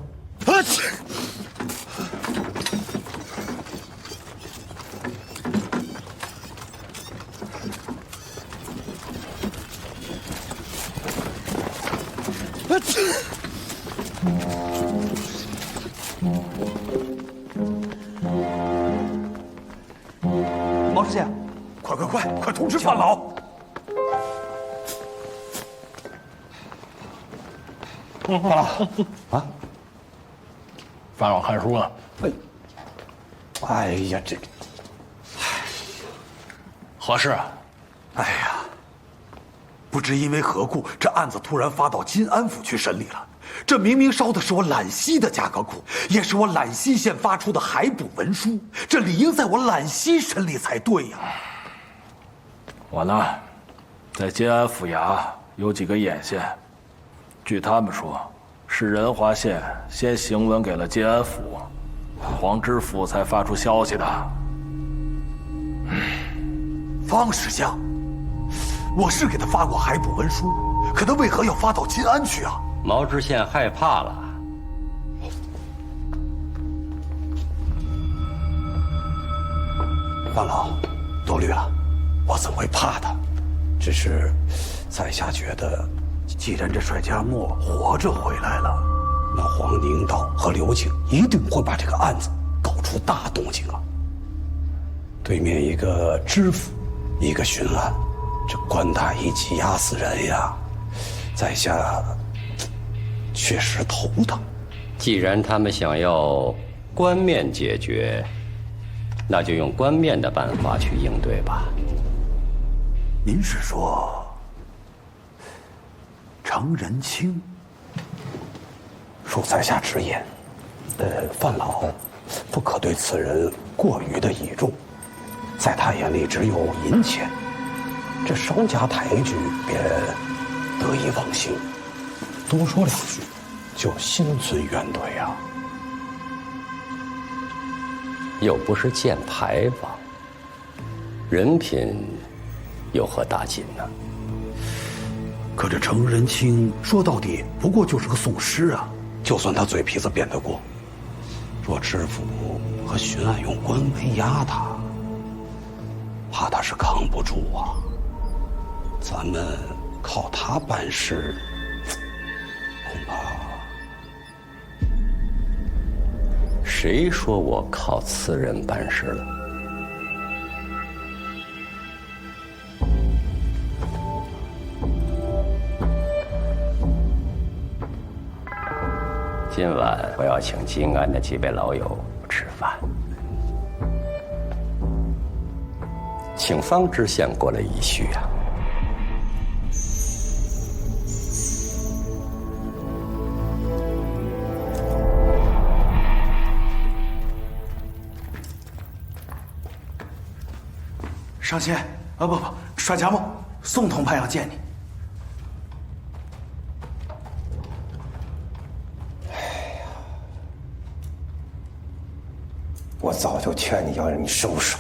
毛知县，快通知范老！范老啊，范老看书呢。哎呀，这个何事啊？哎呀，不知因为何故，这案子突然发到金安府去审理了。这明明烧的是我揽溪的价格库，也是我揽溪县发出的海捕文书，这理应在我揽溪审理才对呀。我呢，在金安府衙有几个眼线，据他们说，是仁华县先行文给了金安府，黄知府才发出消息的。方石相，我是给他发过海捕文书，可他为何要发到金安去啊？毛知县害怕了。范老，多虑了，我怎么会怕他？只是在下觉得，既然这帅家墨活着回来了，那黄宁道和刘景一定会把这个案子搞出大动静啊！对面一个知府，一个巡案，这官大一级压死人呀！在下确实头疼。既然他们想要冠面解决，那就用冠面的办法去应对吧。您是说程仁卿？恕在下直言，范老不可对此人过于的倚重，在他眼里只有银钱，这稍加抬举便得意忘形，多说两句就心存怨怼啊。又不是建牌坊，人品有何大紧呢？可这程仁卿说到底不过就是个讼师啊，就算他嘴皮子变得过，若知府和巡按用官威压他，怕他是扛不住啊。咱们靠他办事，恐怕……谁说我靠此人办事了？今晚我要请金安的几位老友吃饭，请方知县过来一叙啊。上仙，不，帅家木，宋同派要见你。我早就劝你要让你收手，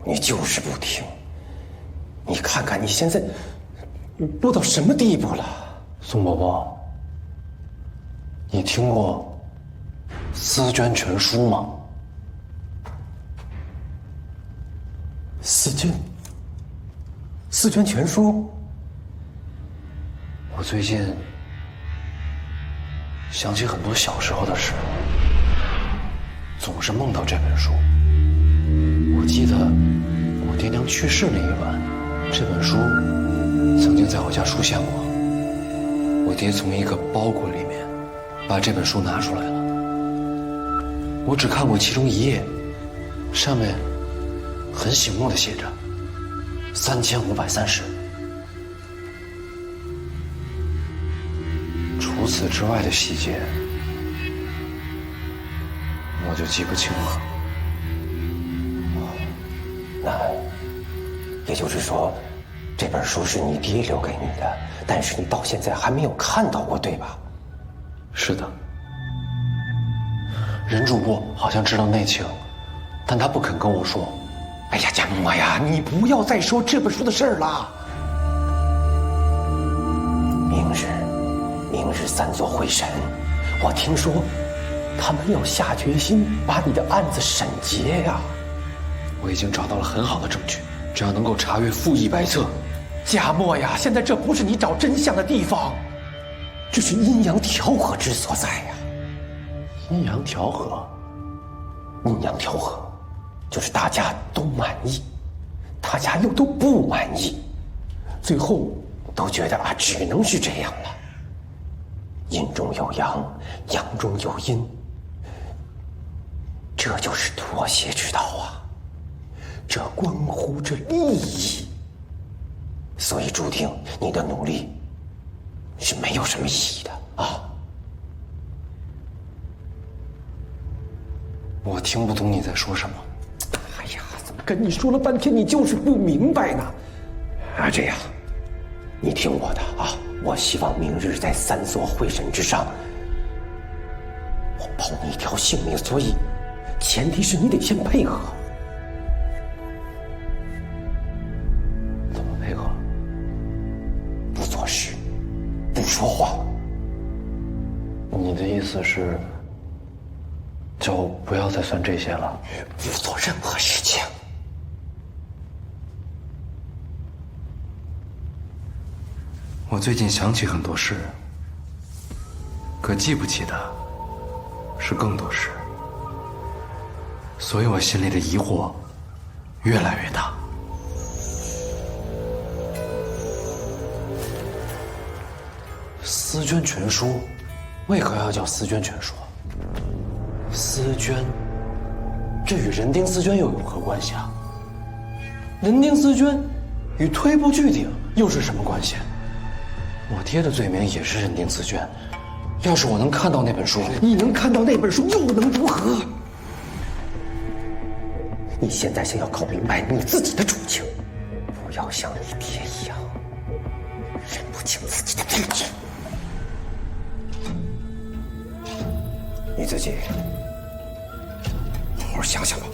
你就是不听。你看看你现在落到什么地步了？宋伯伯，你听过《思捐全书》吗？思捐全书。我最近想起很多小时候的事，总是梦到这本书。我记得我爹娘去世那一晚，这本书曾经在我家出现过。我爹从一个包裹里面把这本书拿出来了，我只看过其中一页，上面很醒目的写着3530。除此之外的细节，我就记不清了。那也就是说，这本书是你爹留给你的，但是你到现在还没有看到过，对吧？是的。任主播好像知道内情，但他不肯跟我说。哎呀，家木呀，你不要再说这本书的事儿了。明日3座会审，我听说他们要下决心把你的案子审结呀。我已经找到了很好的证据，只要能够查阅赋100册。家木呀，现在这不是你找真相的地方，这是阴阳调和之所在呀。阴阳调和，就是大家都满意，大家又都不满意，最后都觉得只能是这样了。阴中有阳，阳中有阴，这就是妥协之道啊！这关乎着利益，所以注定你的努力是没有什么意义的啊！我听不懂你在说什么。哎呀，怎么跟你说了半天，你就是不明白呢？这样，你听我的啊！我希望明日在3座会审之上，我保你一条性命，所以前提是你得先配合。怎么配合？不做事，不说话。你的意思是，叫我不要再算这些了？不做任何事情。我最近想起很多事，可记不起的是更多事，所以我心里的疑惑越来越大。思捐全书，为何要叫思捐全书？思娟，这与人丁思娟又有何关系啊？人丁思娟与推步巨鼎又是什么关系？我爹的罪名也是人丁思娟，要是我能看到那本书，你能看到那本书又能如何？你现在先要搞明白你自己的处境，不要像你爹一样认不清自己的罪孽。你自己好好想想吧。